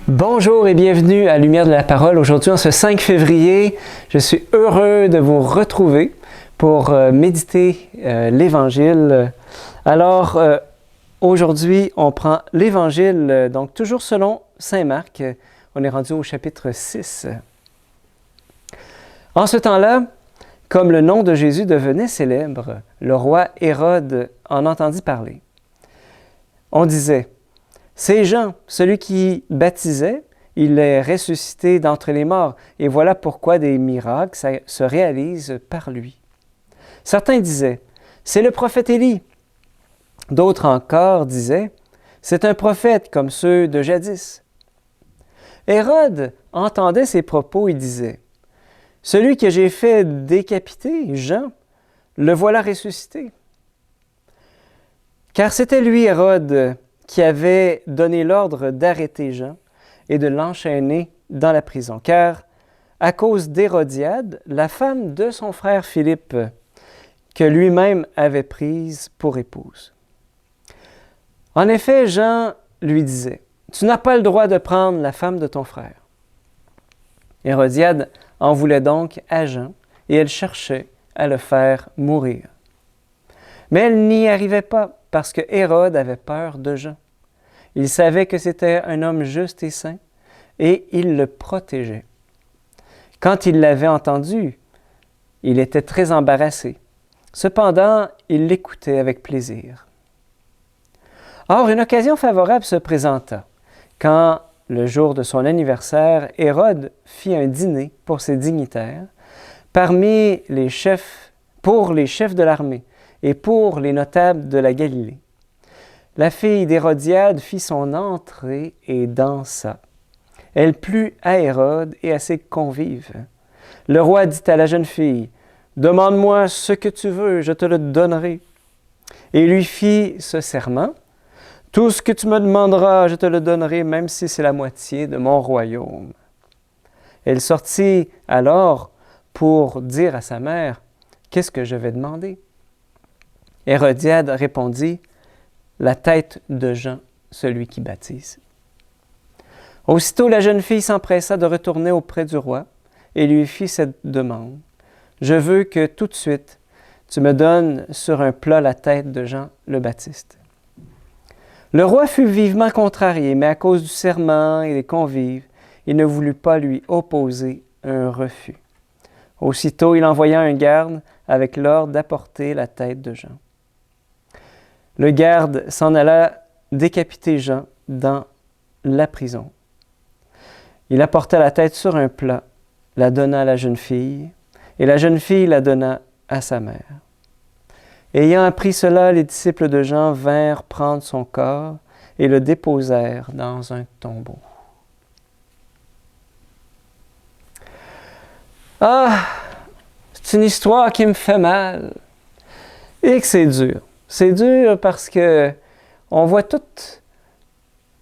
Bonjour et bienvenue à Lumière de la Parole. Aujourd'hui, en ce 5 février, je suis heureux de vous retrouver pour méditer l'Évangile. Alors, aujourd'hui, on prend l'Évangile, donc toujours selon Saint Marc. On est rendu au chapitre 6. En ce temps-là, comme le nom de Jésus devenait célèbre, le roi Hérode en entendit parler. On disait: c'est Jean, celui qui baptisait, il est ressuscité d'entre les morts, et voilà pourquoi des miracles se réalisent par lui. Certains disaient: c'est le prophète Élie. D'autres encore disaient: c'est un prophète comme ceux de jadis. Hérode entendait ces propos et disait: celui que j'ai fait décapiter, Jean, le voilà ressuscité. Car c'était lui, Hérode, qui avait donné l'ordre d'arrêter Jean et de l'enchaîner dans la prison, car à cause d'Hérodiade, la femme de son frère Philippe, que lui-même avait prise pour épouse. En effet, Jean lui disait: « Tu n'as pas le droit de prendre la femme de ton frère. » Hérodiade en voulait donc à Jean, et elle cherchait à le faire mourir. Mais elle n'y arrivait pas, parce que Hérode avait peur de Jean. Il savait que c'était un homme juste et saint, et il le protégeait. Quand il l'avait entendu, il était très embarrassé. Cependant, il l'écoutait avec plaisir. Or, une occasion favorable se présenta, quand, le jour de son anniversaire, Hérode fit un dîner pour ses dignitaires, pour les chefs de l'armée et pour les notables de la Galilée. La fille d'Hérodiade fit son entrée et dansa. Elle plut à Hérode et à ses convives. Le roi dit à la jeune fille: « Demande-moi ce que tu veux, je te le donnerai. » Et lui fit ce serment: « Tout ce que tu me demanderas, je te le donnerai, même si c'est la moitié de mon royaume. » Elle sortit alors pour dire à sa mère: « Qu'est-ce que je vais demander? » Hérodiade répondit: « La tête de Jean, celui qui baptise. » Aussitôt, la jeune fille s'empressa de retourner auprès du roi et lui fit cette demande: « Je veux que tout de suite, tu me donnes sur un plat la tête de Jean le Baptiste. » Le roi fut vivement contrarié, mais à cause du serment et des convives, il ne voulut pas lui opposer un refus. Aussitôt, il envoya un garde avec l'ordre d'apporter la tête de Jean. Le garde s'en alla décapiter Jean dans la prison. Il apporta la tête sur un plat, la donna à la jeune fille, et la jeune fille la donna à sa mère. Ayant appris cela, les disciples de Jean vinrent prendre son corps et le déposèrent dans un tombeau. Ah, c'est une histoire qui me fait mal et que c'est dur. C'est dur parce que on voit tout,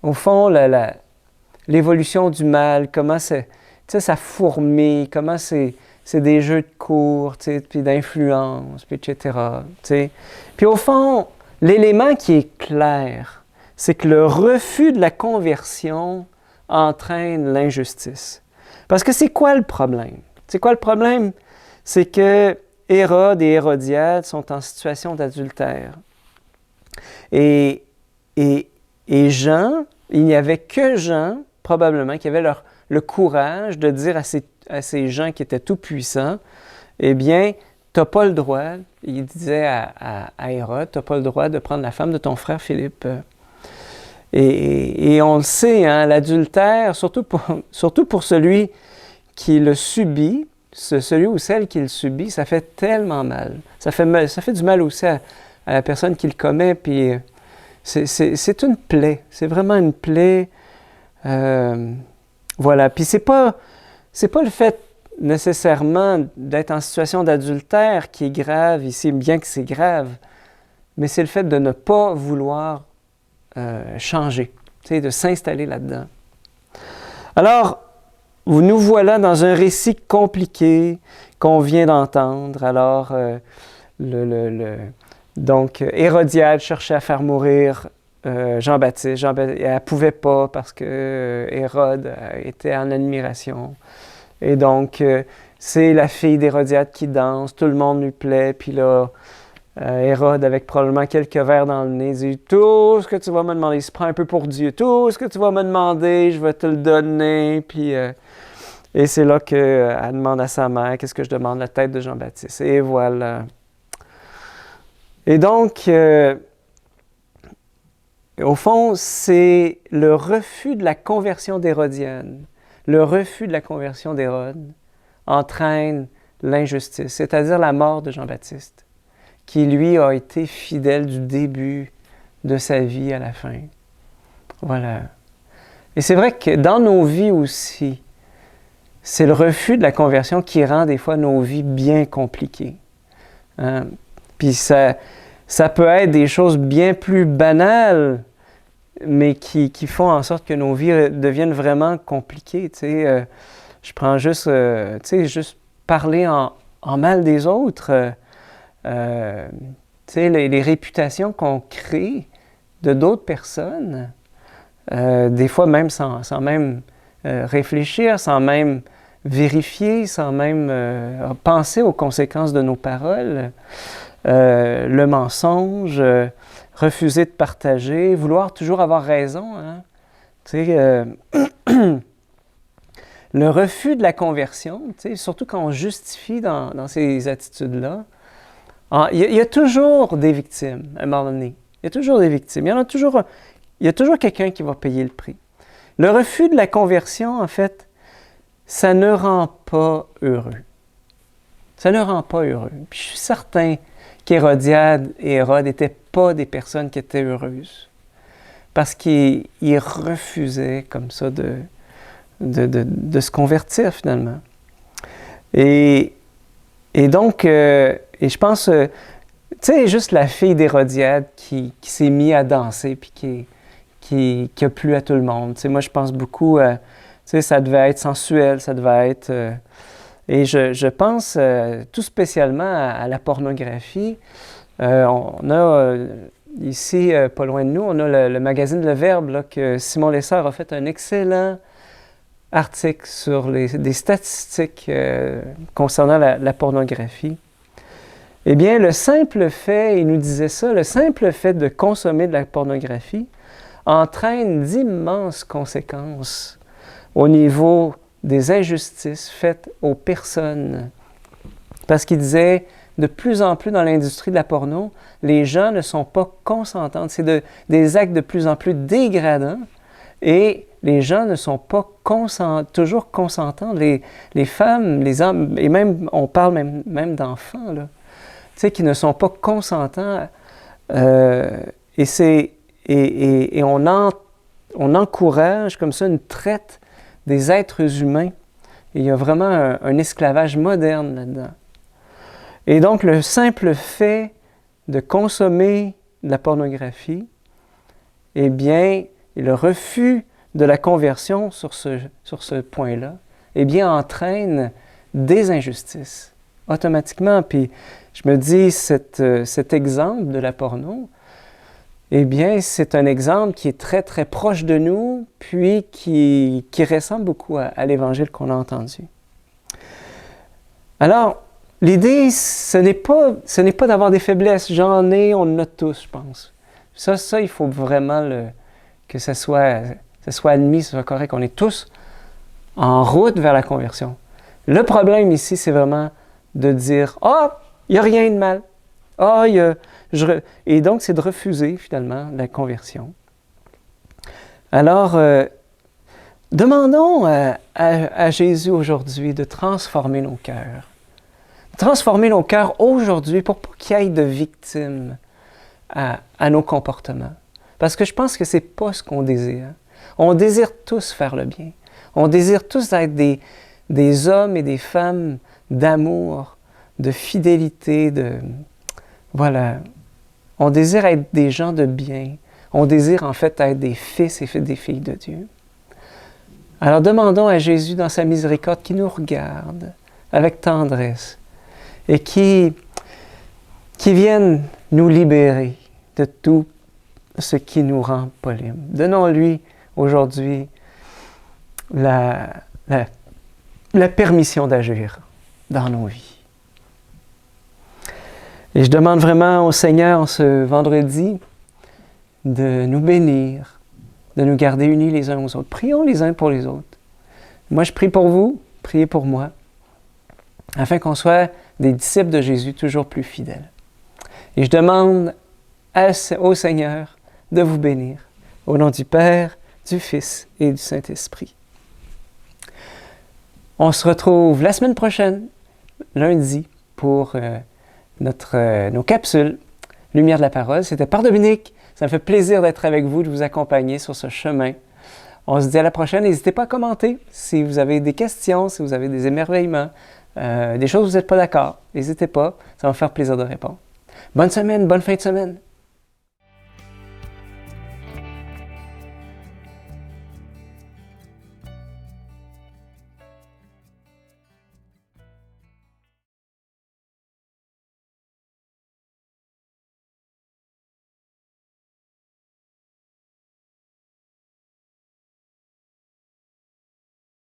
au fond, l'évolution du mal, comment ça fourmille, comment c'est des jeux de cours, puis d'influence, puis etc. T'sais. Puis au fond, l'élément qui est clair, c'est que le refus de la conversion entraîne l'injustice. Parce que c'est quoi le problème? C'est quoi le problème? C'est que Hérode et Hérodiade sont en situation d'adultère. Et Jean, il n'y avait que Jean, probablement, qui avait le courage de dire à ces gens qui étaient tout-puissants: « Eh bien, tu n'as pas le droit, » il disait à Hérode, « tu n'as pas le droit de prendre la femme de ton frère Philippe. » Et on le sait, hein, l'adultère, surtout pour celui qui le subit, celui ou celle qui le subit, ça fait tellement mal. Ça fait du mal aussi à la personne qui le commet, puis c'est une plaie. C'est vraiment une plaie. Voilà. Puis c'est pas le fait nécessairement d'être en situation d'adultère qui est grave ici, bien que c'est grave, mais c'est le fait de ne pas vouloir changer, de s'installer là-dedans. Alors, nous voilà dans un récit compliqué qu'on vient d'entendre. Alors, donc, Hérodiade cherchait à faire mourir Jean-Baptiste. Elle ne pouvait pas parce que Hérode était en admiration. Et donc, c'est la fille d'Hérodiade qui danse, tout le monde lui plaît, puis là, Hérode, avec probablement quelques verres dans le nez, dit « Tout ce que tu vas me demander, il se prend un peu pour Dieu, tout ce que tu vas me demander, je vais te le donner. » Puis, et c'est là qu'elle demande à sa mère « Qu'est-ce que je demande? La tête de Jean-Baptiste. » Et voilà. Et donc, au fond, c'est le refus de la conversion d'Hérodienne. Le refus de la conversion d'Hérode entraîne l'injustice, c'est-à-dire la mort de Jean-Baptiste, qui lui a été fidèle du début de sa vie à la fin. Voilà. Et c'est vrai que dans nos vies aussi, c'est le refus de la conversion qui rend des fois nos vies bien compliquées. Hein? Puis ça peut être des choses bien plus banales, mais qui font en sorte que nos vies deviennent vraiment compliquées. Tu sais, je prends juste, juste parler en mal des autres. Tu sais, les réputations qu'on crée de d'autres personnes, des fois même sans même réfléchir, sans même vérifier, sans même penser aux conséquences de nos paroles, le mensonge, refuser de partager, vouloir toujours avoir raison. Hein? Tu sais, le refus de la conversion, tu sais, surtout quand on justifie dans ces attitudes-là, il y a toujours des victimes à un moment donné. Il y a toujours des victimes. Il y a toujours quelqu'un qui va payer le prix. Le refus de la conversion, en fait, ça ne rend pas heureux. Ça ne rend pas heureux. Puis je suis certain qu'Hérodiade et Hérode n'étaient pas des personnes qui étaient heureuses. Parce qu'ils refusaient comme ça de se convertir finalement. Et donc, et je pense, tu sais, juste la fille d'Hérodiade qui s'est mise à danser puis qui a plu à tout le monde. Tu sais, moi, je pense beaucoup, tu sais, ça devait être sensuel, ça devait être... et je pense tout spécialement à la pornographie. On a ici, pas loin de nous, on a le magazine Le Verbe, là, que Simon Lessard a fait un excellent article sur des statistiques concernant la pornographie. Eh bien, le simple fait, il nous disait ça, le simple fait de consommer de la pornographie entraîne d'immenses conséquences au niveau des injustices faites aux personnes. Parce qu'il disait, de plus en plus dans l'industrie de la porno, les gens ne sont pas consentants. C'est des actes de plus en plus dégradants et les gens ne sont pas toujours consentants. Les femmes, les hommes, et même, on parle même d'enfants, là, tu sais, qui ne sont pas consentants. Et on encourage comme ça une traite des êtres humains. Et il y a vraiment un esclavage moderne là-dedans. Et donc, le simple fait de consommer de la pornographie, eh bien, le refus de la conversion sur ce point-là, eh bien, entraîne des injustices automatiquement. Puis, je me dis, cet exemple de la porno, eh bien, c'est un exemple qui est très, très proche de nous, puis qui ressemble beaucoup à l'Évangile qu'on a entendu. Alors, l'idée, ce n'est pas d'avoir des faiblesses. J'en ai, on en a tous, je pense. Ça, il faut vraiment que ça soit admis, ça soit correct. On est tous en route vers la conversion. Le problème ici, c'est vraiment de dire « Ah, il n'y a rien de mal. Ah, et donc, c'est de refuser, finalement, la conversion. Alors, demandons à Jésus aujourd'hui de transformer nos cœurs. Transformer nos cœurs aujourd'hui pour pas qu'il y ait de victimes à nos comportements. Parce que je pense que c'est pas ce qu'on désire. On désire tous faire le bien. On désire tous être des hommes et des femmes d'amour, de fidélité, voilà. On désire être des gens de bien. On désire en fait être des fils et des filles de Dieu. Alors demandons à Jésus dans sa miséricorde qui nous regarde avec tendresse et qui vienne nous libérer de tout ce qui nous rend pas libres. Donnons-lui aujourd'hui la permission d'agir dans nos vies. Et je demande vraiment au Seigneur ce vendredi de nous bénir, de nous garder unis les uns aux autres. Prions les uns pour les autres. Moi, je prie pour vous, priez pour moi, afin qu'on soit des disciples de Jésus toujours plus fidèles. Et je demande au Seigneur de vous bénir, au nom du Père, du Fils et du Saint-Esprit. On se retrouve la semaine prochaine, lundi, pour nos capsules Lumière de la parole. C'était Père Dominique. Ça me fait plaisir d'être avec vous, de vous accompagner sur ce chemin. On se dit à la prochaine. N'hésitez pas à commenter si vous avez des questions, si vous avez des émerveillements, des choses où vous n'êtes pas d'accord. N'hésitez pas, ça va me faire plaisir de répondre. Bonne semaine, bonne fin de semaine.